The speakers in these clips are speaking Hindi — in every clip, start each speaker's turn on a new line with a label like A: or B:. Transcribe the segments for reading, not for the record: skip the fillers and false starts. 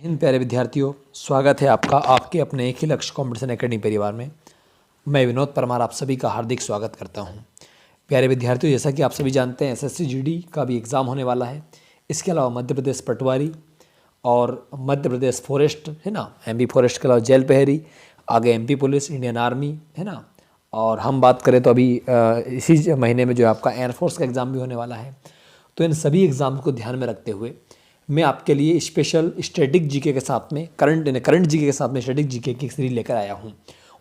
A: हिंद प्यारे विद्यार्थियों, स्वागत है आपका आपके अपने एक ही लक्ष्य कॉम्पिटिशन एकेडमी परिवार में। मैं विनोद परमार आप सभी का हार्दिक स्वागत करता हूं। प्यारे विद्यार्थियों, जैसा कि आप सभी जानते हैं एसएससी जीडी का भी एग्ज़ाम होने वाला है। इसके अलावा मध्य प्रदेश पटवारी और मध्य प्रदेश फॉरेस्ट है ना, एमपी फॉरेस्ट के अलावा जेल पहरी, आगे एमपी पुलिस, इंडियन आर्मी है ना। और हम बात करें तो अभी इसी महीने में जो आपका एयरफोर्स का एग्ज़ाम भी होने वाला है। तो इन सभी एग्ज़ाम को ध्यान में रखते हुए मैं आपके लिए स्पेशल स्टैटिक जीके के साथ में करंट जीके के साथ में स्टैटिक जीके की सीरीज लेकर आया हूं।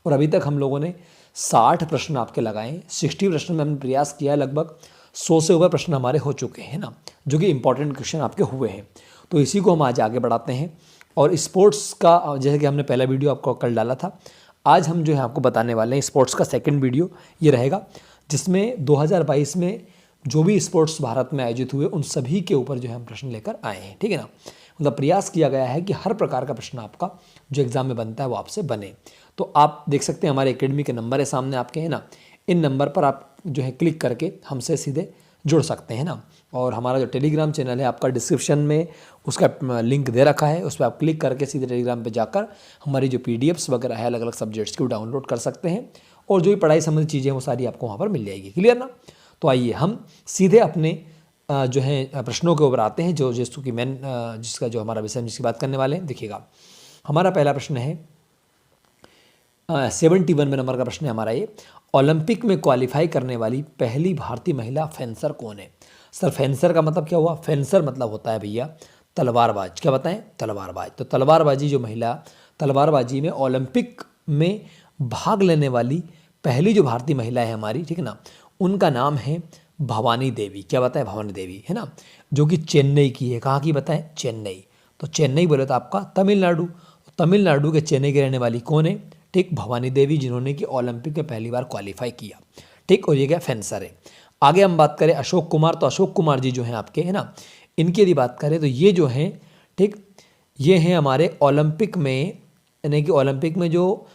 A: और अभी तक हम लोगों ने 60 प्रश्न आपके लगाए, 60 प्रश्न में हमने प्रयास किया है। लगभग 100 से ऊपर प्रश्न हमारे हो चुके हैं ना, जो कि इंपॉर्टेंट क्वेश्चन आपके हुए हैं। तो इसी को हम आज आगे बढ़ाते हैं। और स्पोर्ट्स का, जैसे कि हमने पहला वीडियो आपको कल डाला था, आज हम जो है आपको बताने वाले हैं स्पोर्ट्स का सेकेंड वीडियो ये रहेगा, जिसमें 2022 में जो भी स्पोर्ट्स भारत में आयोजित हुए उन सभी के ऊपर जो है हम प्रश्न लेकर आए हैं। ठीक है ना, मतलब प्रयास किया गया है कि हर प्रकार का प्रश्न आपका जो एग्जाम में बनता है वो आपसे बने। तो आप देख सकते हैं हमारे एकेडमी के नंबर है सामने आपके, है ना। इन नंबर पर आप जो है क्लिक करके हमसे सीधे जुड़ सकते हैं ना। और हमारा जो टेलीग्राम चैनल है आपका डिस्क्रिप्शन में उसका लिंक दे रखा है, उस पर आप क्लिक करके सीधे टेलीग्राम पे जाकर हमारी जो PDFs वगैरह है अलग अलग सब्जेक्ट्स की वो डाउनलोड कर सकते हैं। और जो भी पढ़ाई संबंधी चीज़ें हैं वो सारी आपको वहाँ पर मिल जाएगी। क्लियर ना। तो आइए हम सीधे अपने जो है प्रश्नों के ऊपर आते हैं, जो जिसकी मेन जिसका जो हमारा विषय जिसकी बात करने वाले हैं। देखिएगा, हमारा पहला प्रश्न है 71 में नंबर का प्रश्न है हमारा ये। ओलंपिक में क्वालिफाई करने वाली पहली भारतीय महिला फेंसर कौन है? सर, फेंसर का मतलब क्या हुआ? फेंसर मतलब होता है भैया तलवारबाज। क्या बताएं? तलवारबाज। तो तलवारबाजी जो महिला तलवारबाजी में ओलंपिक में भाग लेने वाली पहली जो भारतीय महिला है हमारी, ठीक है ना, उनका नाम है भवानी देवी। क्या बताएं? भवानी देवी, है ना, जो कि चेन्नई की है। कहाँ की बताएं? चेन्नई। तो चेन्नई बोले तो आपका तमिलनाडु। तमिलनाडु के चेन्नई की रहने वाली कौन है? ठीक, भवानी देवी, जिन्होंने कि ओलंपिक में पहली बार क्वालिफाई किया। ठीक, और ये क्या फेंसर है। आगे हम बात करें अशोक कुमार, तो अशोक कुमार जी जो हैं आपके, है ना, इनकी यदि बात करें तो ये जो हैं, ठीक, ये हैं हमारे ओलंपिक में, यानी कि ओलंपिक में जो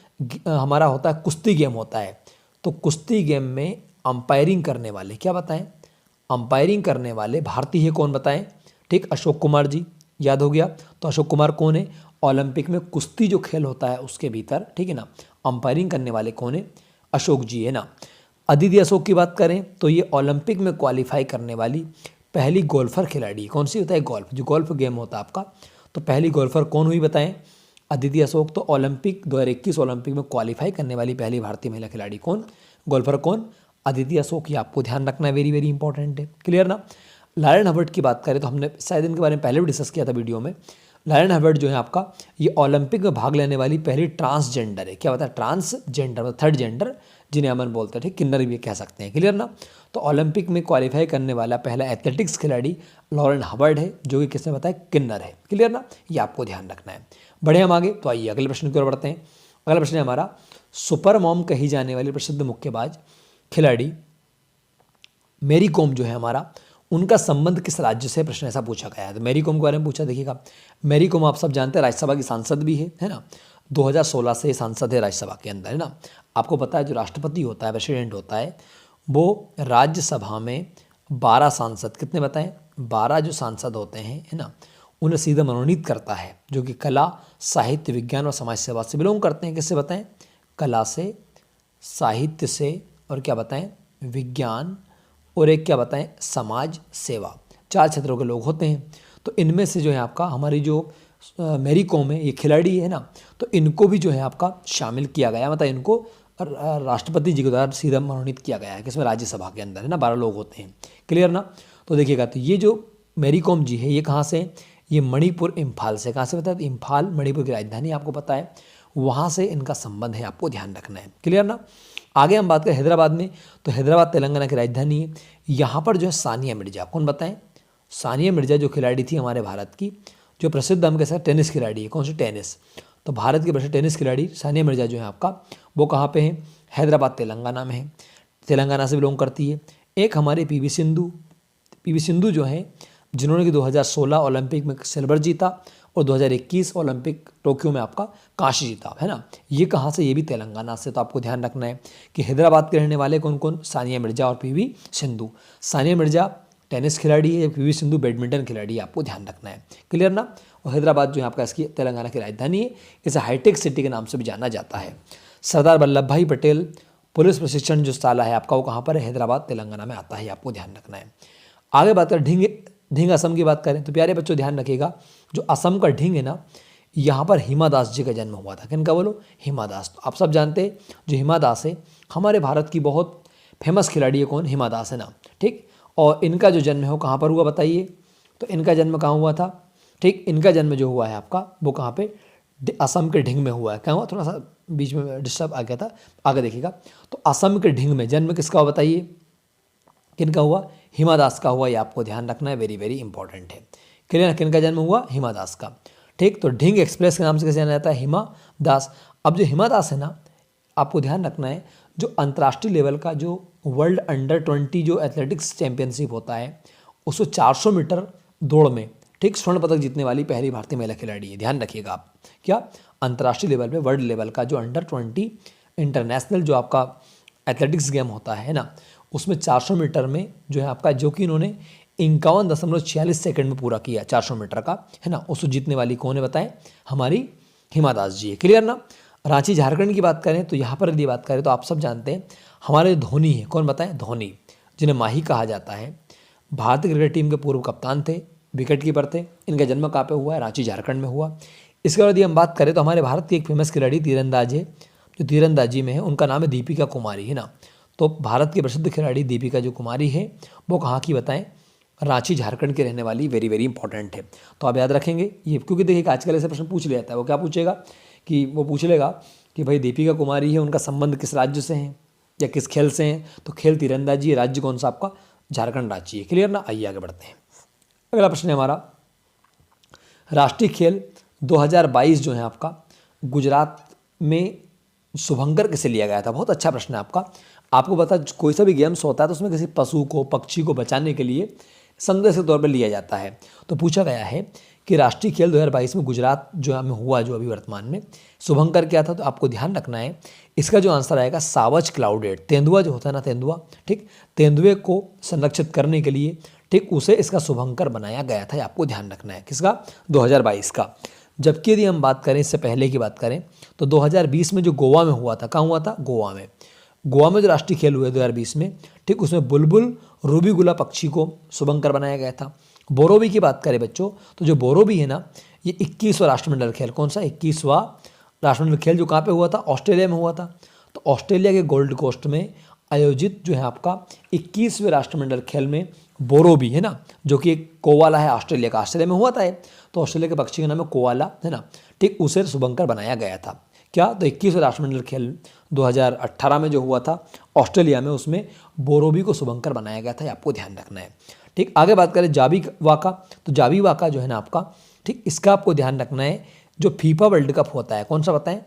A: हमारा होता है कुश्ती गेम होता है, तो कुश्ती गेम में अंपायरिंग करने वाले, क्या बताएं? अंपायरिंग करने वाले भारतीय है कौन बताएं? ठीक, अशोक कुमार जी। याद हो गया। तो अशोक कुमार कौन है? ओलंपिक में कुश्ती जो खेल होता है उसके भीतर, ठीक है ना, अंपायरिंग करने वाले कौन है? अशोक जी, है ना। अदिति अशोक की बात करें तो ये ओलंपिक में क्वालिफाई करने वाली पहली गोल्फर खिलाड़ी। कौन सी होता है? गोल्फ, जो गोल्फ गेम होता है आपका। तो पहली गोल्फर कौन हुई बताएं? अदिति अशोक। तो ओलंपिक 2021 ओलंपिक में क्वालिफाई करने वाली पहली भारतीय महिला खिलाड़ी कौन? गोल्फर कौन? अदिति अशोक। ये आपको ध्यान रखना है, वेरी वेरी इंपॉर्टेंट है। क्लियर ना। लायन हबर्ट की बात करें तो हमने शायद इनके बारे में पहले भी डिस्कस किया था वीडियो में। लायन हबर्ट जो है आपका, ये ओलंपिक में भाग लेने वाली पहली ट्रांसजेंडर है। क्या बताया? ट्रांसजेंडर मतलब थर्ड जेंडर, जिन्हें अमन बोलते हैं, ठीक, किन्नर भी कह सकते हैं। क्लियर ना। तो ओलंपिक में क्वालिफाई करने वाला पहला एथलेटिक्स खिलाड़ी लॉरेन हबर्ट है, जो कि किसने बताया? किन्नर है। क्लियर ना, ये आपको ध्यान रखना है। बढ़े हम आगे, तो आइए अगले प्रश्न की ओर बढ़ते हैं। अगला प्रश्न है हमारा, सुपर मॉम कही जाने वाली प्रसिद्ध मुक्केबाज खिलाड़ी मेरी कॉम जो है हमारा, उनका संबंध किस राज्य से? प्रश्न ऐसा पूछा गया है। तो मेरी कॉम के बारे में पूछा। देखिएगा, मेरी कॉम आप सब जानते हैं राज्यसभा की सांसद भी है ना। 2016 से सांसद है राज्यसभा के अंदर, है ना। आपको पता है जो राष्ट्रपति होता है, प्रेसिडेंट होता है, वो राज्यसभा में 12 सांसद, कितने बताएं? 12 जो सांसद होते हैं, है ना, उन्हें सीधा मनोनीत करता है, जो कि कला, साहित्य, विज्ञान और समाज सेवा से बिलोंग करते हैं। किससे बताएं? कला से, साहित्य से, और क्या बताएं? विज्ञान, और एक क्या बताएं? समाज सेवा। 4 क्षेत्रों के लोग होते हैं। तो इनमें से जो है आपका हमारी जो मेरी कॉम है, ये खिलाड़ी है ना, तो इनको भी जो है आपका शामिल किया गया, मतलब इनको राष्ट्रपति जी के द्वारा सीधा मनोनीत किया गया है। किसमें? राज्यसभा के अंदर, है ना, 12 लोग होते हैं। क्लियर ना। तो देखिएगा, तो ये जो मेरी कॉम जी है, ये कहाँ से? ये मणिपुर, इम्फाल से। कहाँ से बताया? इम्फाल मणिपुर की राजधानी, आपको पता है, वहाँ से इनका संबंध है, आपको ध्यान रखना है। क्लियर ना। आगे हम बात करें हैदराबाद में, तो हैदराबाद तेलंगाना की राजधानी है। यहाँ पर जो है सानिया मिर्जा, कौन बताएं? सानिया मिर्जा जो खिलाड़ी थी हमारे भारत की, जो प्रसिद्ध हम कह सकते टेनिस खिलाड़ी है। कौन सी? टेनिस। तो भारत की प्रसिद्ध टेनिस खिलाड़ी सानिया मिर्जा जो है आपका, वो कहाँ पे है? हैदराबाद तेलंगाना में है। तेलंगाना से बिलोंग करती है। एक हमारे PV सिंधु जो है, जिन्होंने कि 2016 ओलंपिक में सिल्वर जीता और 2021 ओलंपिक टोक्यो में आपका कांस्य जीता, है ना। ये कहाँ से? ये भी तेलंगाना से। तो आपको ध्यान रखना है कि हैदराबाद के रहने वाले कौन कौन? सानिया मिर्जा और PV सिंधु। सानिया मिर्जा टेनिस खिलाड़ी है, जबकि पीवी सिंधु बैडमिंटन खिलाड़ी है, आपको ध्यान रखना है। क्लियर ना। और हैदराबाद जो है आपका इसकी तेलंगाना की राजधानी है, इसे हाईटेक सिटी के नाम से भी जाना जाता है। सरदार वल्लभ भाई पटेल पुलिस प्रशिक्षण जो शाला है आपका, वो कहाँ पर है? हैदराबाद तेलंगाना में आता है, आपको ध्यान रखना है। आगे बात करें ढींग असम की बात करें तो प्यारे बच्चों ध्यान रखिएगा, जो असम का ढींग है ना, यहाँ पर हिमा दास जी का जन्म हुआ था। किनका बोलो? हिमा दास। तो आप सब जानते हैं जो हिमा दास है हमारे भारत की बहुत फेमस खिलाड़ी है। कौन? हिमा दास है ना, ठीक। और इनका जो जन्म है वो कहाँ पर हुआ बताइए? तो इनका जन्म कहाँ हुआ था? ठीक, इनका जन्म जो हुआ है आपका वो कहाँ पे? असम के ढींग में हुआ है। क्या हुआ? थोड़ा सा बीच में डिस्टर्ब आ गया था, आगे देखिएगा। तो असम के ढींग में जन्म किसका हुआ बताइए? किनका हुआ? हिमा दास का हुआ। ये आपको ध्यान रखना है, वेरी वेरी इंपॉर्टेंट है। क्लियर? किनका जन्म हुआ? हिमा दास का। ठीक, तो ढींग एक्सप्रेस के नाम से कैसे जाना जाता है? हिमा दास। अब जो हिमा दास है ना, आपको ध्यान रखना है, जो अंतर्राष्ट्रीय लेवल का जो वर्ल्ड अंडर 20 जो एथलेटिक्स चैंपियनशिप होता है, उसको 400 मीटर दौड़ में ठीक स्वर्ण पदक जीतने वाली पहली भारतीय महिला खिलाड़ी है। ध्यान रखिएगा आप। क्या? अंतर्राष्ट्रीय लेवल पे वर्ल्ड लेवल का जो अंडर 20 इंटरनेशनल जो आपका एथलेटिक्स गेम होता है ना, उसमें 400 मीटर में जो है आपका, जो कि इन्होंने 51.46 सेकंड में पूरा किया 400 मीटर का, है ना, उसको जीतने वाली कौन है बताएं? हमारी हिमा दास जी है। क्लियर ना। रांची झारखंड की बात करें तो यहाँ पर यदि बात करें तो आप सब जानते हैं हमारे धोनी है। कौन बताएं? धोनी, जिन्हें माही कहा जाता है, भारतीय क्रिकेट टीम के पूर्व कप्तान थे, विकेट कीपर थे। इनका जन्म कहाँ पे हुआ है? रांची झारखंड में हुआ। इसके बाद यदि हम बात करें तो हमारे भारत की एक फेमस खिलाड़ी तीरंदाज है, जो तीरंदाजी में है, उनका नाम है दीपिका कुमारी, है ना। तो भारत की प्रसिद्ध खिलाड़ी दीपिका जो कुमारी है वो कहाँ की बताएं? रांची झारखंड के रहने वाली, वेरी वेरी इंपॉर्टेंट है। तो आप याद रखेंगे ये, क्योंकि देखिए आजकल ऐसे प्रश्न पूछ लिया जाता है। वो क्या पूछेगा कि वो पूछ लेगा कि भाई दीपिका कुमारी है, उनका संबंध किस राज्य से हैं या किस खेल से हैं? तो खेल तीरंदाजी है, राज्य कौन सा आपका? झारखंड राज्य है। क्लियर ना। आइए आगे बढ़ते हैं। अगला प्रश्न है हमारा, राष्ट्रीय खेल 2022 जो है आपका गुजरात में शुभंकर किसे लिया गया था? बहुत अच्छा प्रश्न है आपका। आपको पता कोई सा भी गेम्स होता है तो उसमें किसी पशु को, पक्षी को बचाने के लिए संदेश के तौर पर लिया जाता है। तो पूछा गया है कि राष्ट्रीय खेल 2022 में गुजरात जो में हुआ, जो अभी वर्तमान में, शुभंकर क्या था? तो आपको ध्यान रखना है, इसका जो आंसर आएगा सावज क्लाउडेड। तेंदुआ जो होता है ना, तेंदुआ, ठीक, तेंदुए को संरक्षित करने के लिए, ठीक, उसे इसका शुभंकर बनाया गया था। आपको ध्यान रखना है। किसका? 2022 का। जबकि यदि हम बात करें, इससे पहले की बात करें तो 2020 में जो गोवा में हुआ था, कहाँ हुआ था? गोवा में। गोवा में जो राष्ट्रीय खेल हुए 2020 में, ठीक, उसमें बुलबुल रूबीगुला पक्षी को शुभंकर बनाया गया था। बोरोबी की बात करें बच्चों तो जो बोरोबी है ना, ये 21वां राष्ट्रमंडल खेल, कौन सा? 21वां राष्ट्रमंडल खेल जो कहाँ पे हुआ था? ऑस्ट्रेलिया में हुआ था। तो ऑस्ट्रेलिया के गोल्ड कोस्ट में आयोजित जो है आपका 21वें राष्ट्रमंडल खेल में बोरोबी, है ना, जो कि एक कोवाला है ऑस्ट्रेलिया का, ऑस्ट्रेलिया में हुआ था। तो ऑस्ट्रेलिया के पक्षी का नाम है कोवाला, है ना, ठीक, उसे शुभंकर बनाया गया था। क्या? तो 21वें राष्ट्रमंडल खेल 2018 में जो हुआ था ऑस्ट्रेलिया में, उसमें बोरोबी को शुभंकर बनाया गया था। आपको ध्यान रखना है। ठीक, आगे बात करें जावी वाका, तो जावी वाका जो है ना आपका, ठीक, इसका आपको ध्यान रखना है। जो फीफा वर्ल्ड कप होता है, कौन सा बताएं?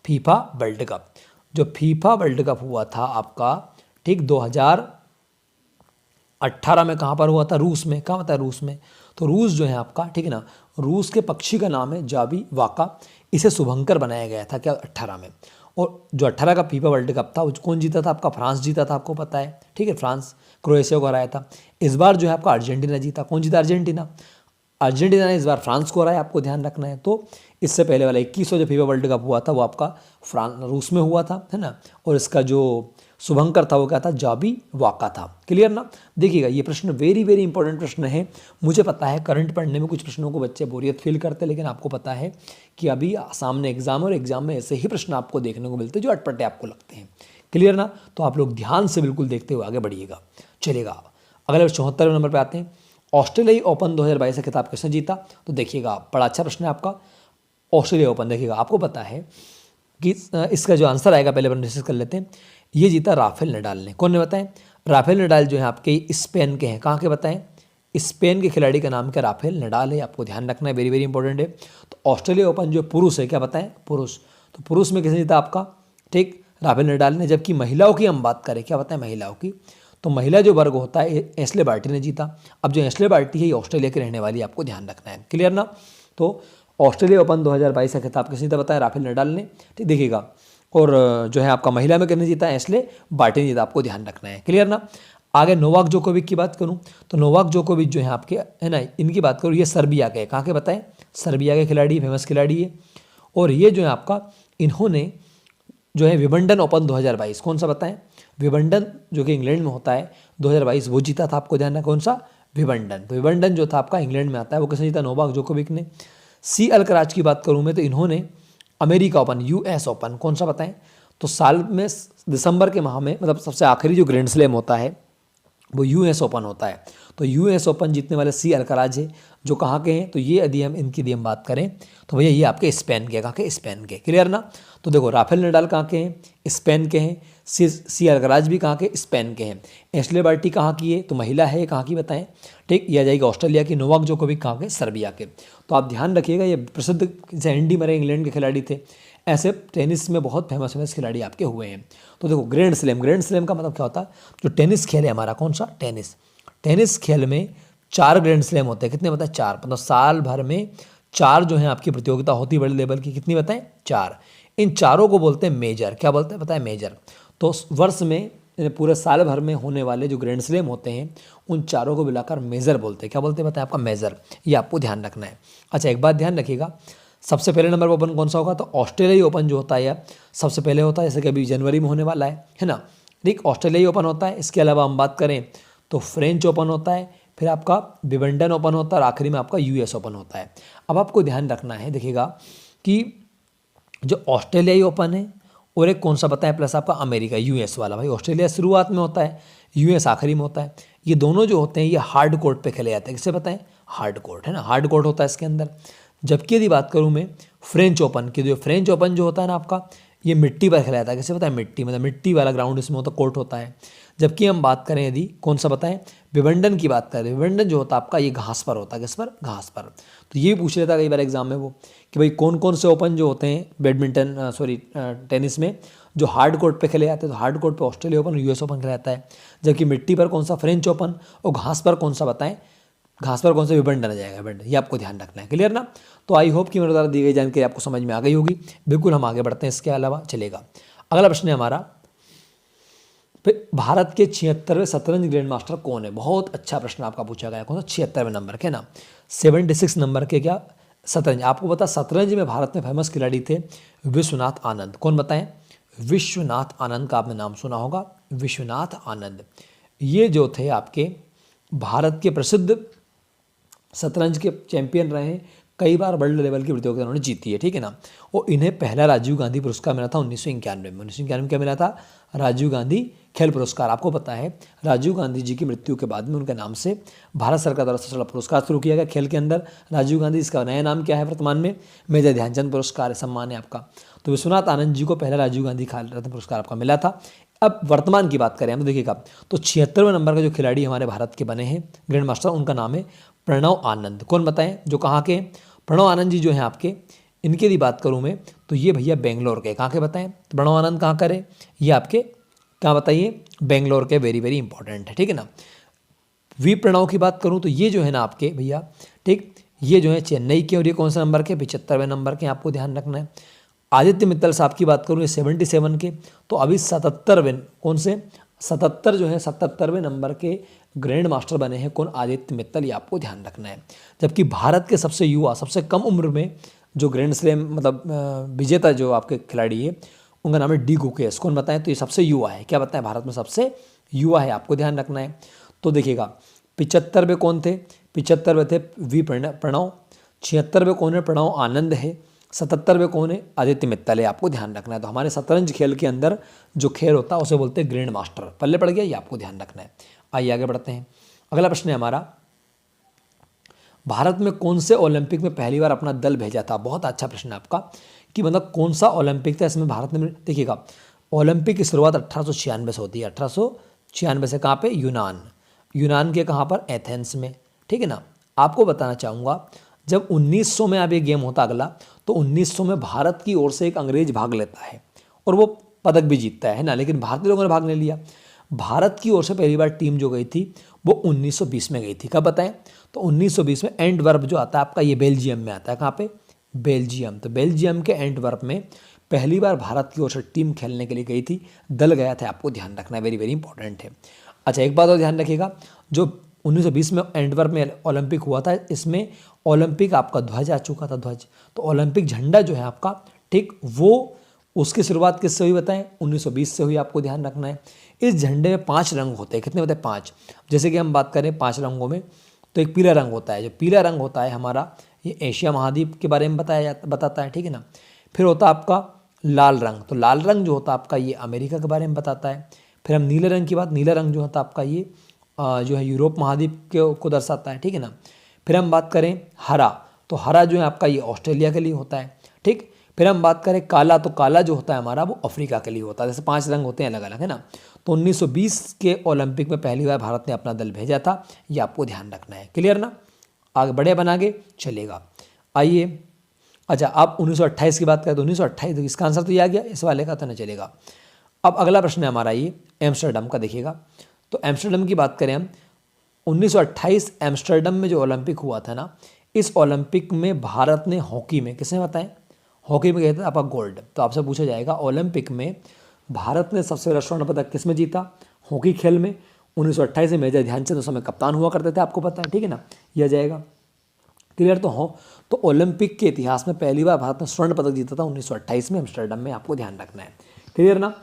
A: FIFA world cup. जो फीफा वर्ल्ड कप हुआ था आपका, ठीक, 2018 में कहाँ पर हुआ था? रूस में। कहाँ होता है? रूस में। तो रूस जो है आपका, ठीक है ना, रूस के पक्षी का नाम है जावी वाका। इसे शुभंकर बनाया गया था क्या? 18 में। और जो 18 का फीफा वर्ल्ड कप था वो कौन जीता था? आपका फ्रांस जीता था, आपको पता है, ठीक है, फ्रांस क्रोएशिया को हराया था। इस बार जो है आपका अर्जेंटीना जीता। कौन जीता? अर्जेंटीना। अर्जेंटीना ने इस बार फ्रांस को हराया, आपको ध्यान रखना है। तो इससे पहले वाला 21वां जो फीफा वर्ल्ड कप हुआ था वो आपका रूस में हुआ था, है ना, और इसका जो शुभंकर था वो क्या था? जावी वाका था। क्लियर ना। देखिएगा ये प्रश्न वेरी वेरी इंपॉर्टेंट प्रश्न है। मुझे पता है करंट पढ़ने में कुछ प्रश्नों को बच्चे बोरियत फील करते हैं, लेकिन आपको पता है कि अभी सामने एग्जाम, और एग्जाम में ऐसे ही प्रश्न आपको देखने को मिलते हैं जो अटपटे आपको लगते हैं। क्लियर ना। तो आप लोग ध्यान से बिल्कुल देखते हुए आगे बढ़िएगा। चलिएगा अगले 74वें नंबर पर आते हैं। ऑस्ट्रेलियाई ओपन 2022 का खिताब किसने जीता? तो देखिएगा बड़ा अच्छा प्रश्न है आपका। ऑस्ट्रेलिया ओपन, देखिएगा आपको पता है कि इसका जो आंसर आएगा, पहले अपन डिस्कस कर लेते हैं। ये जीता राफेल नडाल ने। कौन ने बताएं? राफेल नडाल जो है आपके स्पेन के हैं। कहाँ के बताएं? स्पेन के खिलाड़ी का नाम क्या? राफेल नडाल है। आपको ध्यान रखना है, वेरी वेरी इंपॉर्टेंट है। तो ऑस्ट्रेलिया ओपन जो पुरुष है, क्या बताएं? पुरुष। तो पुरुष में किसने जीता आपका? ठीक, राफेल नडाल ने। जबकि महिलाओं की हम बात करें, क्या बताएं? महिलाओं की, तो महिला जो वर्ग होता है एशले बार्टी ने जीता। अब जो एशले बार्टी है ये ऑस्ट्रेलिया की रहने वाली, आपको ध्यान रखना है। क्लियर ना। तो ऑस्ट्रेलिया ओपन 2022 का खिताब किसने जीता बताया? राफेल नडाल ने। ठीक, देखिएगा। और जो है आपका महिला में किसने जीता? एशले बार्टी ने जीता। आपको ध्यान रखना है। क्लियर ना। आगे नोवाक जोकोविक की बात करूं तो नोवाक जोकोविक जो है आपके, है ना, इनकी बात करूं, ये सर्बिया के, कहाँ के बताएं, सर्बिया के खिलाड़ी, फेमस खिलाड़ी है। और ये जो है आपका, इन्होंने जो है विंबलडन ओपन 2022, कौन सा बताएं, विंबलडन जो कि इंग्लैंड में होता है 2022, वो जीता था। आपको ध्यान रखना कौन सा, विंबलडन। तो विंबलडन जो था आपका इंग्लैंड में आता है, वो किसने जीता, नोवाक जोकोविक ने। सी अल्कराज की बात करूं मैं तो इन्होंने अमेरिका ओपन, यूएस ओपन, कौन सा बताएं, तो साल में दिसंबर के माह में, मतलब सबसे आखिरी जो ग्रैंड स्लैम होता है वो यूएस ओपन होता है। तो यूएस ओपन जीतने वाले सी अल्कराज है, जो कहाँ के हैं, तो ये यदि हम इनकी यदि हम बात करें तो भैया ये आपके स्पेन के, कहाँ के, स्पेन के, क्लियर ना। तो देखो राफेल नडाल कहाँ के हैं, स्पेन के हैं। सी अल्कराज भी कहाँ के, स्पेन के हैं। एशले बार्टी कहाँ की है, तो महिला है, कहाँ की बताएं, ठीक, ये आ जाएगी ऑस्ट्रेलिया की। नोवाक जोकोविक कहाँ के, सर्बिया के। तो आप ध्यान रखिएगा, ये प्रसिद्ध, जैसे एंडी मरे इंग्लैंड के खिलाड़ी थे, ऐसे टेनिस में बहुत फेमस खिलाड़ी आपके हुए हैं। तो देखो ग्रैंड स्लैम का मतलब क्या होता है, जो टेनिस खेल है हमारा, कौन सा, टेनिस खेल में 4 ग्रैंड स्लैम होते हैं। कितने बताएं, 4, मतलब साल भर में 4 जो है आपकी प्रतियोगिता होती है बड़े लेवल की। कितनी बताएं, 4। इन चारों को बोलते हैं मेजर। क्या बोलते हैं बताएं, मेजर। तो वर्ष में, पूरे साल भर में होने वाले जो ग्रैंड स्लैम होते हैं, उन चारों को मिलाकर मेजर बोलते हैं। क्या बोलते हैं बताएं, आपका मेजर। ये आपको ध्यान रखना है। अच्छा, एक बात ध्यान रखिएगा, सबसे पहले नंबर पर ओपन कौन सा होगा, तो ऑस्ट्रेलियाई ओपन जो होता है या सबसे पहले होता है, जैसे कि अभी जनवरी में होने वाला है ना, ठीक, ऑस्ट्रेलियाई ओपन होता है। इसके अलावा हम बात करें तो फ्रेंच ओपन होता है, फिर आपका विंबलडन ओपन होता है, और आखिरी में आपका यूएस ओपन होता है। अब आपको ध्यान रखना है, देखिएगा कि जो ऑस्ट्रेलियाई ओपन है और एक कौन सा बताएं, प्लस आपका अमेरिका, यूएस वाला। भाई ऑस्ट्रेलिया शुरुआत में होता है, यूएस आखिरी में होता है। ये दोनों जो होते हैं ये हार्ड कोर्ट पे खेले जाते हैं। किससे बताएं, हार्ड कोर्ट, है ना, हार्ड कोर्ट होता है इसके अंदर। जबकि यदि बात करूं मैं फ्रेंच ओपन की, जो फ्रेंच ओपन जो होता है ना आपका, ये मिट्टी पर खेला जाता है। किससे बताएं, मिट्टी, मतलब मिट्टी वाला ग्राउंड इसमें होता, कोर्ट होता है। जबकि हम बात करें यदि कौन सा बताएं, विंबलडन की बात करें, विंबलडन जो होता है आपका, ये घास पर होता है। किस पर, घास पर। तो ये भी पूछ लेता कई बार एग्जाम में वो, कि भाई कौन कौन से ओपन जो होते हैं बैडमिंटन, टेनिस में, जो हार्ड कोर्ट पे खेले जाते हैं। तो हार्ड कोर्ट पे ऑस्ट्रेलिया ओपन, यूएस ओपन खेला जाता है। जबकि मिट्टी पर कौन सा, फ्रेंच ओपन, और घास पर कौन सा बताएं, घास पर कौन सा, विंबलडन आ जाएगा, विंबलडन। ये आपको ध्यान रखना है, क्लियर ना। तो आई होप कि मेरे द्वारा दी गई जानकारी आपको समझ में आ गई होगी। बिल्कुल, हम आगे बढ़ते हैं, इसके अलावा चलेगा। अगला प्रश्न है हमारा, भारत के 76वें शतरंज ग्रैंड मास्टर कौन है। बहुत अच्छा प्रश्न आपका पूछा गया, कौन सा, 76वें नंबर के ना, 76 नंबर के क्या, शतरंज। आपको पता, शतरंज में भारत में फेमस खिलाड़ी थे विश्वनाथ आनंद। कौन बताएं, विश्वनाथ आनंद का आपने नाम सुना होगा, विश्वनाथ आनंद। ये जो थे आपके भारत के प्रसिद्ध शतरंज के चैंपियन रहे हैं, कई बार वर्ल्ड लेवल की प्रतियोगिता उन्होंने जीती है, ठीक है ना। और इन्हें पहला राजीव गांधी पुरस्कार मिला था 1991 में। 1991 में क्या मिला था, राजीव गांधी खेल पुरस्कार। आपको पता है राजीव गांधी जी की मृत्यु के बाद में उनके नाम से भारत सरकार द्वारा सशस्त्र पुरस्कार शुरू किया गया खेल के अंदर, राजीव गांधी। इसका नया नाम क्या है वर्तमान में, मेजर ध्यानचंद पुरस्कार, सम्मान है आपका। तो विश्वनाथ आनंद जी को पहला राजीव गांधी खेल रत्न पुरस्कार आपका मिला था। अब वर्तमान की बात करें हम, तो देखिएगा, तो 76वें नंबर का जो खिलाड़ी हमारे भारत के बने हैं ग्रैंड मास्टर, उनका नाम है प्रणव आनंद। कौन बताएं, जो कहाँ के, प्रणव आनंद जी जो हैं आपके, इनकी यदि बात करूं मैं तो ये भैया बेंगलोर के, कहाँ के बताएं, तो प्रणव आनंद कहाँ करे, ये आपके क्या बताइए, बेंगलोर के, वेरी वेरी इंपॉर्टेंट है, ठीक है ना। वी प्रणव की बात करूं तो ये जो है ना आपके भैया, ठीक, ये जो है चेन्नई के, और ये कौन सा नंबर के, 75वें नंबर के, आपको ध्यान रखना है। आदित्य मित्तल साहब की बात करूं, ये 77 के, तो अभी 77वें, कौन से, 77 जो है 77वें नंबर के ग्रैंड मास्टर बने हैं, कौन, आदित्य मित्तल। ये आपको ध्यान रखना है। जबकि भारत के सबसे युवा, सबसे कम उम्र में जो ग्रैंड स्लैम मतलब विजेता जो आपके खिलाड़ी है, उनका नाम है डी गुकेश। कौन बताएं, तो ये सबसे युवा है। क्या बताएं, भारत में सबसे युवा है, आपको ध्यान रखना है। तो देखिएगा 75वें कौन थे, 75वें थे वी प्रणव, 76वें कौन है, प्रणव आनंद है, 77वें कौन है, आदित्य मित्तल है, आपको ध्यान रखना है। तो हमारे शतरंज खेल के अंदर जो खेल होता है उसे बोलते हैं ग्रैंड मास्टर। पल्ले पड़ गया, ये आपको ध्यान रखना है। आइए आगे बढ़ते हैं। अगला प्रश्न है हमारा, भारत में कौन से ओलंपिक में पहली बार अपना दल भेजा था। बहुत अच्छा प्रश्न है आपका, कि मतलब कौन सा ओलंपिक था इसमें भारत ने। देखिएगा, ओलंपिक की शुरुआत 1896 से होती है, 1896 से। कहाँ पे, यूनान के कहाँ पर, एथेंस में, ठीक है ना। आपको बताना चाहूँगा, जब 1900 में अब ये गेम होता अगला, तो 1900 में भारत की ओर से एक अंग्रेज भाग लेता है और वो पदक भी जीतता है ना, लेकिन भारतीय लोगों ने भाग नहीं लिया। भारत की ओर से पहली बार टीम जो गई थी वो 1920 में गई थी। कब बताएं, तो 1920 में एंटवर्प जो आता है आपका, ये बेल्जियम में आता है। कहाँ पे, बेल्जियम। तो बेल्जियम के एंटवर्प में पहली बार भारत की ओर से टीम खेलने के लिए गई थी, दल गया था, आपको ध्यान रखना है, वेरी वेरी इंपॉर्टेंट है। अच्छा, एक बात और ध्यान रखिएगा, जो 1920 में एंटवर्प में ओलंपिक हुआ था, इसमें ओलंपिक आपका ध्वज आ चुका था, ध्वज। तो ओलंपिक झंडा जो है आपका, ठीक, वो उसकी शुरुआत किससे हुई बताएं, 1920 से हुई, आपको ध्यान रखना है। इस झंडे में 5 रंग होते हैं, कितने होते हैं, 5। जैसे कि हम बात करें 5 रंगों में, तो एक पीला रंग होता है, जो पीला रंग होता है हमारा, ये एशिया महाद्वीप के बारे में बताता है, ठीक है ना। फिर होता है आपका लाल रंग, तो लाल रंग जो होता है आपका, ये अमेरिका के बारे में बताता है। फिर हम नीले रंग की बात, नीला रंग जो होता है आपका, ये जो है यूरोप महाद्वीप को दर्शाता है, ठीक है ना। फिर हम बात करें हरा, तो हरा जो है आपका, ये ऑस्ट्रेलिया के लिए होता है, ठीक। फिर हम बात करें काला, तो काला जो होता है हमारा, वो अफ्रीका के लिए होता है। जैसे 5 रंग होते हैं अलग अलग, है ना। तो 1920 के ओलंपिक में पहली बार भारत ने अपना दल भेजा था, ये आपको ध्यान रखना है, क्लियर ना। आगे बढ़े बना के चलेगा, आइए। अच्छा, अब 1928 की बात करें तो 1928, तो इसका आंसर तो ये आ गया, इस वाले का तो नहीं चलेगा। अब अगला प्रश्न है हमारा ये एम्स्टर्डम का, देखिएगा। तो एम्स्टर्डम की बात करें हम, 1928 एम्स्टर्डम में जो ओलंपिक हुआ था ना, इस ओलंपिक में भारत ने हॉकी में, किसने बताएं, हॉकी में कहते हैं आपका गोल्ड। तो आपसे पूछा जाएगा ओलंपिक में भारत ने सबसे बड़ा स्वर्ण पदक किस में जीता, हॉकी खेल में। 1928 में मेजर ध्यानचंद उस समय कप्तान हुआ करते थे, आपको पता है, ठीक है ना, यह जाएगा, क्लियर। तो हो, तो ओलंपिक के इतिहास में पहली बार भारत ने स्वर्ण पदक जीता था 1928 में एम्स्टर्डम में, आपको ध्यान रखना है, क्लियर ना।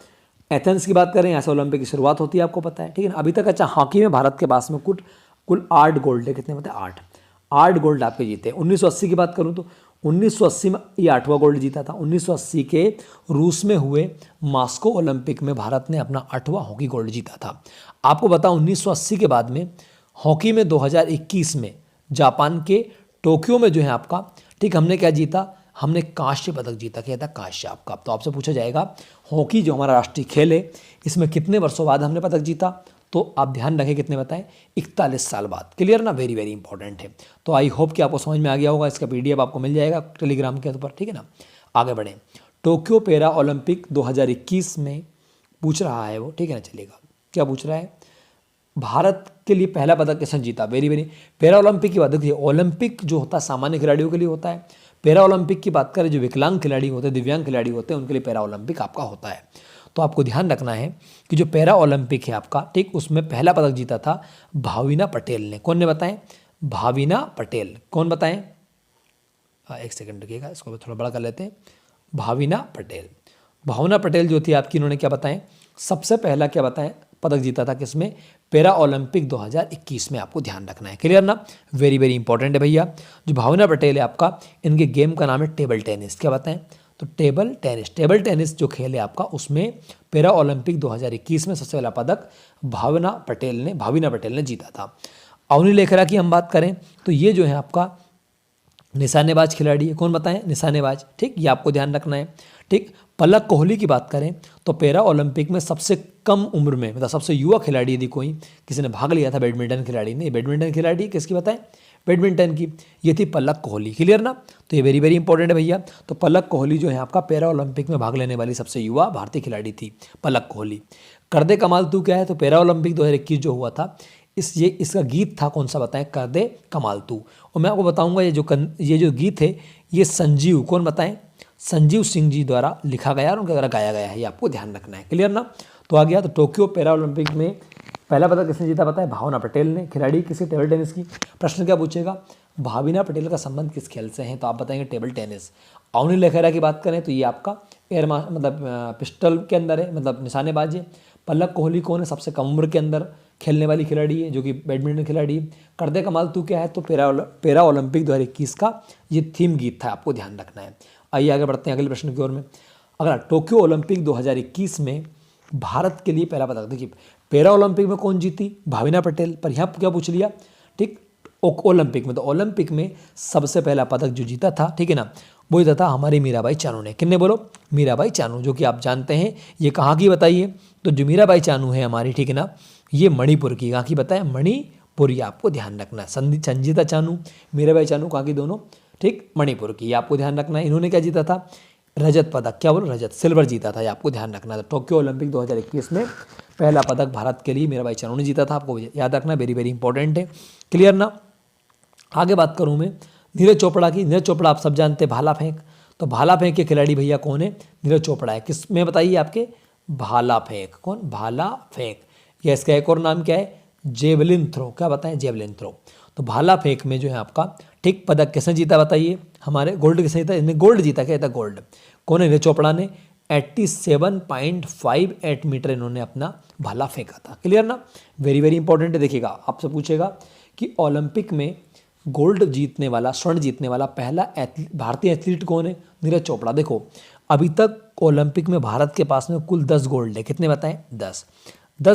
A: एथेंस की बात करें, यहाँ से ओलंपिक की शुरुआत होती है, आपको पता है, ठीक है ना, अभी तक। अच्छा, हॉकी में भारत के पास में कुल 8 गोल्ड है, कितने पता है, 8 गोल्ड आपके जीते। 1980 की बात करूँ तो 1980 में ये 8वां गोल्ड जीता था। 1980 के रूस में हुए मॉस्को ओलंपिक में भारत ने अपना 8वां हॉकी गोल्ड जीता था। आपको बताऊं 1980 के बाद में हॉकी में 2021 में जापान के टोक्यो में जो है आपका, ठीक, हमने क्या जीता, हमने कांस्य पदक जीता, क्या था, कांस्य आपका। तो आपसे पूछा जाएगा हॉकी जो हमारा राष्ट्रीय खेल है, इसमें कितने वर्षों बाद हमने पदक जीता, तो आप ध्यान रखें कितने बताएं, 41 साल बाद, क्लियर ना, वेरी वेरी इंपॉर्टेंट है। तो आई होप कि आपको समझ में आ गया होगा, इसका PDF आपको मिल जाएगा टेलीग्राम के ऊपर, ठीक है ना। आगे बढ़ें, टोक्यो पैरा ओलंपिक 2021 में पूछ रहा है वो, ठीक है ना, चलेगा। क्या पूछ रहा है, भारत के लिए पहला पदक किसने जीता, वेरी वेरी। पैरा ओलंपिक की बात, देखिए ओलंपिक जो होता है सामान्य खिलाड़ियों के लिए होता है, पैरा ओलंपिक की बात करें जो विकलांग खिलाड़ी होते हैं, दिव्यांग खिलाड़ी होते हैं, उनके लिए पैरा ओलंपिक आपका होता है। तो आपको ध्यान रखना है कि जो पैरा ओलंपिक है आपका, ठीक, उसमें पहला पदक जीता था भाविना पटेल ने। कौन ने बताएं, भाविना पटेल, कौन बताएं, एक सेकंड रुकिएगा, इसको थोड़ा बड़ा कर लेते हैं। भाविना पटेल जो थी आपकी, इन्होंने क्या बताएं, सबसे पहला क्या बताएं, पदक जीता था किसमें, पैरा ओलंपिक 2021 में, आपको ध्यान रखना है, क्लियर ना, वेरी वेरी इंपॉर्टेंट है भैया। जो भावना पटेल है आपका, इनके गेम का नाम है टेबल टेनिस, क्या बताएं, तो टेबल टेनिस जो खेल है आपका, उसमें पैरा ओलंपिक 2021 में सबसे पहला पदक भाविना पटेल ने जीता था। अवनी लेखरा की हम बात करें तो ये जो है आपका निशानेबाज खिलाड़ी है, कौन बताएं, निशानेबाज, ठीक, ये आपको ध्यान रखना है, ठीक। पलक कोहली की बात करें तो पैरा ओलंपिक में सबसे कम उम्र में, मतलब सबसे युवा खिलाड़ी यदि कोई किसी ने भाग लिया था, बैडमिंटन खिलाड़ी ने, बैडमिंटन खिलाड़ी किसकी बताएं, बैडमिंटन की, ये थी पलक कोहली, क्लियर ना। तो ये वेरी वेरी इंपॉर्टेंट है भैया। तो पलक कोहली जो है आपका पैरा ओलंपिक में भाग लेने वाली सबसे युवा भारतीय खिलाड़ी थी पलक कोहली। कर दे कमाल तू क्या है, तो पैरा ओलंपिक 2021 जो हुआ था, इसका गीत था कौन सा बताएं, कर दे कमाल तू। और मैं आपको बताऊंगा ये जो गीत है, ये संजीव, कौन बताएं, संजीव सिंह जी द्वारा लिखा गया और उनके द्वारा गाया गया है, ये आपको ध्यान रखना है, क्लियर ना। तो आ गया, तो टोक्यो पैरा ओलंपिक में पहला पदक किसने जीता बताया, भावना पटेल ने, खिलाड़ी किसी, टेबल टेनिस की। प्रश्न क्या पूछेगा, भाविना पटेल का संबंध किस खेल से है, तो आप बताएंगे टेबल टेनिस। अवनी लेखरा की बात करें तो ये आपका मतलब पिस्टल के अंदर है, मतलब निशानेबाज है। पलक कोहली कौन है, सबसे कम उम्र के अंदर खेलने वाली खिलाड़ी है, जो कि बैडमिंटन खिलाड़ी है। कर दे कमाल तू क्या है, तो पैरा ओलंपिक 2021 का ये थीम गीत था, आपको ध्यान रखना है। आइए आगे बढ़ते हैं अगले प्रश्न की ओर में। अगला, टोक्यो ओलंपिक 2021 में भारत के लिए पहला पदक, देखिए पैरा ओलंपिक में कौन जीती, भाविना पटेल, पर यहाँ क्या पूछ लिया, ठीक, ओलंपिक में, तो ओलंपिक में सबसे पहला पदक जो जीता था, ठीक है ना, वो जीता था हमारी मीराबाई चानू ने। किन्ने बोलो, मीराबाई चानू, जो कि आप जानते हैं ये कहाँ की बताइए, तो जो मीराबाई चानू है हमारी, ठीक है ना, ये मणिपुर की, कहाँ की बताएं, मणिपुर, ये आपको ध्यान रखना है। संजीता चानू, मीराबाई चानू कहाँ की दोनों, ठीक, मणिपुर की, ये आपको ध्यान रखना है। इन्होंने क्या जीता था, रजत पदक, क्या बोलो, रजत, सिल्वर जीता था, ये आपको ध्यान रखना था। टोक्यो ओलंपिक 2021 में पहला पदक भारत के लिए मीराबाई चानू ने जीता था, आपको याद रखना, वेरी वेरी इंपॉर्टेंट है, क्लियर ना। आगे बात करूं मैं नीरज चोपड़ा की। नीरज चोपड़ा आप सब जानते हैं, भाला फेंक, तो भाला फेंक के खिलाड़ी भैया कौन है, नीरज चोपड़ा है। किस में बताइए आपके, भाला फेंक, कौन, भाला फेंक, या इसका एक और नाम क्या है, जेवलिन थ्रो। क्या बताएं, जेवलिन थ्रो। तो भाला फेंक में जो है आपका ठीक पदक किसने जीता बताइए, हमारे गोल्ड किसने जीता, इसने गोल्ड जीता, क्या था गोल्ड, कौन है, नीरज चोपड़ा ने 87.58 मीटर इन्होंने अपना भाला फेंका था। क्लियर ना, वेरी वेरी इंपॉर्टेंट है। देखिएगा आपसे पूछेगा कि ओलंपिक में गोल्ड जीतने वाला, स्वर्ण जीतने वाला पहला भारतीय एथलीट कौन है, नीरज चोपड़ा। देखो अभी तक ओलंपिक में भारत के पास में कुल 10 गोल्ड है, कितने बताएं, 10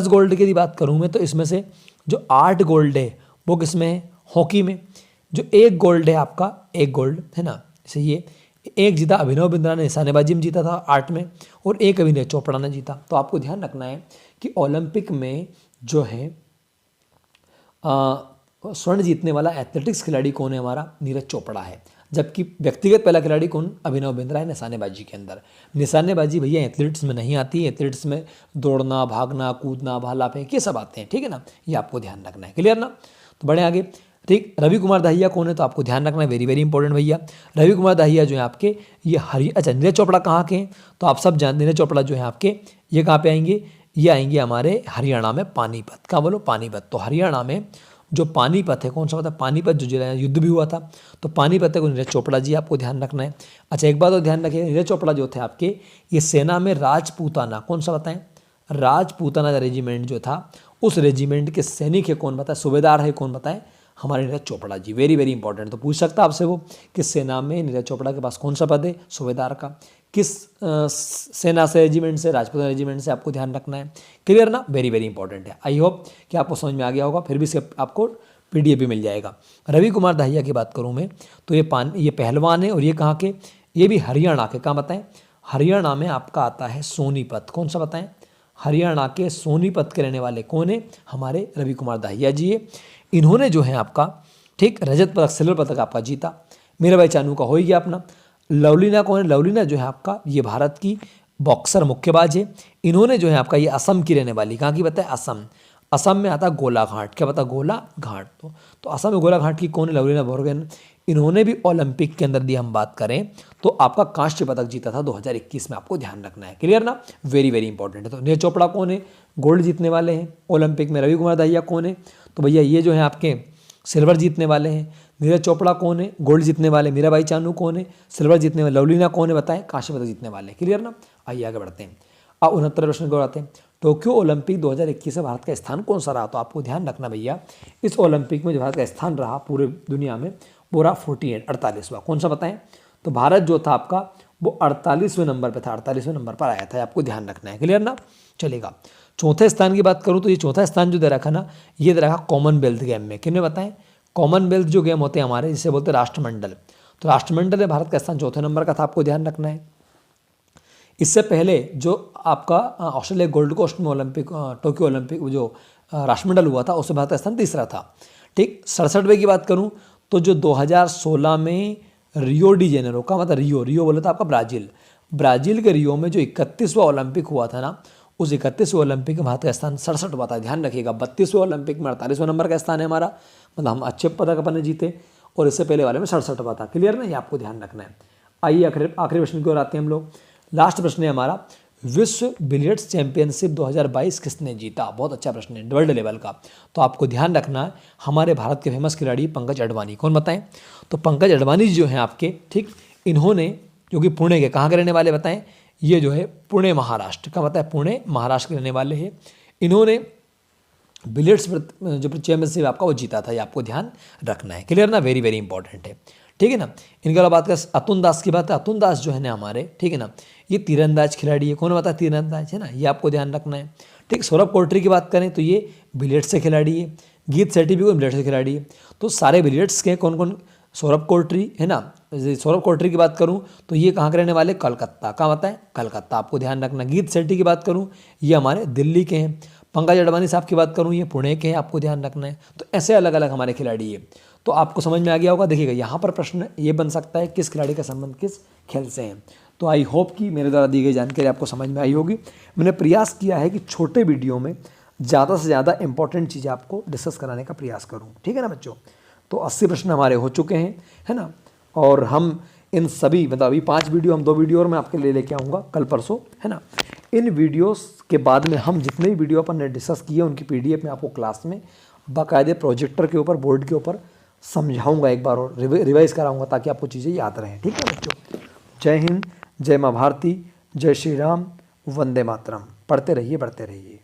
A: गोल्ड की बात करूं मैं तो इसमें से जो 8 गोल्ड है वो किसमें है, हॉकी में। जो 1 गोल्ड है आपका, 1 गोल्ड है ना, जैसे ये एक जीता अभिनव बिंद्रा ने निशानेबाजी में जीता था 8 में, और 1 अभिनव चोपड़ा ने जीता। तो आपको ध्यान रखना है कि ओलंपिक में जो है स्वर्ण जीतने वाला एथलेटिक्स खिलाड़ी कौन है, हमारा नीरज चोपड़ा है। जबकि व्यक्तिगत पहला खिलाड़ी कौन, अभिनव बिंद्रा है निशानेबाजी के अंदर। निशानेबाजी भैया एथलीट्स में नहीं आती है, एथलीट्स में दौड़ना, भागना, कूदना, भाला फेंक ये सब आते हैं, ठीक है ना, ये आपको ध्यान रखना है। क्लियर ना, तो बढ़े आगे। ठीक, रवि कुमार दहिया कौन है, तो आपको ध्यान रखना है, वेरी वेरी इंपॉर्टेंट भैया। रवि कुमार दहिया जो है आपके ये अच्छा नीरज चोपड़ा कहाँ के हैं, तो आप सब जानते, नीरज चोपड़ा जो है आपके ये कहाँ पे आएंगे, ये आएंगे हमारे हरियाणा में पानीपत। कहाँ बोलो, पानीपत। तो हरियाणा में जो पानीपत है, कौन सा पता, पानीपत जो जिला युद्ध भी हुआ था, तो पानीपत है को नीरज चोपड़ा जी, आपको ध्यान रखना है। अच्छा एक बात और ध्यान रखिए, नीरज चोपड़ा जो थे आपके ये सेना में राजपूताना, कौन सा बताएं, राजपूताना रेजिमेंट जो था उस रेजिमेंट के सैनिक है, कौन बताए, सूबेदार है, कौन बताए, हमारे Neeraj Chopra ji. Very very important. तो पूछ सकता आपसे वो कि सेना में नीरज चोपड़ा के पास कौन सा पद है, सूबेदार का, किस सेना से, रेजिमेंट से, राजपूताना रेजिमेंट से, आपको ध्यान रखना है। क्लियर ना, वेरी वेरी इंपॉर्टेंट है। आई होप कि आपको समझ में आ गया होगा, फिर भी इसके आपको PDF भी मिल जाएगा। रवि कुमार दहिया की बात करूँ मैं तो ये पहलवान है, और ये कहाँ के, ये भी हरियाणा के। कहाँ बताएं, हरियाणा में आपका आता है सोनीपत। कौन सा बताएं, हरियाणा के सोनीपत के रहने वाले कौन है, हमारे रवि कुमार दहिया जी है। इन्होंने जो है आपका ठीक रजत पदक, सिल्वर पदक आपका जीता। मेरा भाई चानू का हो ही गया अपना। लवलीना कौन है, लवलीना जो है आपका ये भारत की बॉक्सर मुक्केबाज है। इन्होंने जो है आपका ये असम की रहने वाली, कहाँ की बताए, असम। असम में आता गोलाघाट, क्या बता, गोलाघाट। तो असम में गोलाघाट की कौन है, लवलीना बोरगोहेन। इन्होंने भी ओलंपिक के अंदर दी हम बात करें तो आपका कांस्य पदक जीता था 2021 में, आपको ध्यान रखना है। क्लियर ना, वेरी वेरी इंपॉर्टेंट है। तो नीरज चोपड़ा कौन है, गोल्ड जीतने वाले हैं ओलंपिक में। रवि कुमार दहिया कौन है, तो भैया ये जो है आपके सिल्वर जीतने वाले हैं। नीरज चोपड़ा कौन है, गोल्ड जीतने वाले। मीराबाई चानू कौन है, सिल्वर जीतने वाले। लवलीना कौन है बताएं, कांस्य पदक जीतने वाले। क्लियर ना, आइए आगे बढ़ते हैं। अब 69 प्रश्न को आते हैं। टोक्यो ओलंपिक 2021 में भारत का स्थान कौन सा रहा, तो आपको ध्यान रखना भैया इस ओलंपिक में जो भारत का स्थान रहा पूरे दुनिया में वो रहा 48वां। कौन सा बताएं, तो भारत जो था आपका वो 48वें नंबर पे था, 48वें नंबर पर आया था, आपको ध्यान रखना है। क्लियर ना, चलेगा। चौथे स्थान की बात करूँ तो ये चौथा स्थान जो दे रखा ना, ये दे रखा कॉमनवेल्थ गेम में। किन्हें बताएं, कॉमनवेल्थ जो गेम होते हैं हमारे, जिसे बोलते हैं राष्ट्रमंडल। तो राष्ट्रमंडल में भारत का स्थान चौथे नंबर का था, आपको ध्यान रखना है। इससे पहले जो आपका ऑस्ट्रेलिया गोल्ड कोस्ट में ओलंपिक, टोक्यो ओलंपिक जो राष्ट्रमंडल हुआ था उसमें भारत का स्थान तीसरा था। ठीक, 67वें की बात करूं तो जो 2016 में रियो डी जेनेरो का, मतलब रियो बोला था आपका ब्राज़ील के रियो में जो 31वां ओलंपिक हुआ था ना, उस 31वें ओलंपिक में भारत का स्थान 67वां था। ध्यान रखिएगा, 32वें ओलंपिक में 48वें नंबर का स्थान है हमारा, मतलब हम अच्छे पदक अपने जीते, और इससे पहले वाले में 67वां था। क्लियर ना, ये आपको ध्यान रखना है। आइए आखिरी प्रश्न की ओर आते हैं हम लोग। लास्ट प्रश्न है हमारा, विश्व बिलियर्ड्स चैंपियनशिप 2022 किसने जीता। बहुत अच्छा प्रश्न है, वर्ल्ड लेवल का। तो आपको ध्यान रखना है, हमारे भारत के फेमस खिलाड़ी पंकज अडवाणी। कौन बताएं, तो पंकज अडवाणी जो हैं आपके, ठीक, इन्होंने जो कि पुणे के, कहाँ के रहने वाले बताएं, ये जो है पुणे महाराष्ट्र का, बताए पुणे महाराष्ट्र के रहने वाले हैं। इन्होंने बिलियर्ड्स जो चैंपियनशिप आपका वो जीता था, ये आपको ध्यान रखना है। क्लियर ना, वेरी वेरी इंपॉर्टेंट है। ठीक है ना, इनके अलावा बात करें अतुल दास की बात है। अतुल दास जो है ना हमारे, ठीक है ना, ये तीरंदाज खिलाड़ी है। कौन बताया, तीरंदाज है ना, ये आपको ध्यान रखना है। ठीक, सौरभ कोटरी की बात करें तो ये बिलियर्ड्स से खिलाड़ी है। गीत सेठी भी कोई बिलियर्ड्स से खिलाड़ी है। तो सारे बिलियर्ड्स के कौन कौन, सौरभ कोटरी है ना, सौरभ कोटरी की बात करूं तो ये कहाँ के रहने वाले, कलकत्ता। कहाँ बताएं, कलकत्ता, आपको ध्यान रखना। गीत सेठी की बात करूं ये हमारे दिल्ली के हैं। पंकज अडवाणी साहब की बात करूं ये पुणे के हैं, आपको ध्यान रखना है। तो ऐसे अलग अलग हमारे खिलाड़ी है। तो आपको समझ में आ गया होगा। देखिएगा यहाँ पर प्रश्न ये बन सकता है किस खिलाड़ी का संबंध किस खेल से है। तो आई होप कि मेरे द्वारा दी गई जानकारी आपको समझ में आई होगी। मैंने प्रयास किया है कि छोटे वीडियो में ज़्यादा से ज़्यादा इंपॉर्टेंट चीज़ें आपको डिस्कस कराने का प्रयास करूँ। ठीक है ना बच्चों, तो 80 प्रश्न हमारे हो चुके हैं, है ना, और हम इन सभी मतलब अभी 5 वीडियो हम 2 वीडियो और मैं आपके लिए लेके आऊँगा कल परसों, है ना। इन वीडियोस के बाद में हम जितने भी वीडियो अपन ने डिस्कस किए उनकी PDF में आपको क्लास में बाकायदे प्रोजेक्टर के ऊपर, बोर्ड के ऊपर समझाऊंगा एक बार और रिवाइज कराऊंगा ताकि आपको चीज़ें याद रहें। ठीक है बच्चों, जय हिंद, जय माँ भारती, जय श्री राम, वंदे मातरम। पढ़ते रहिए, बढ़ते रहिए।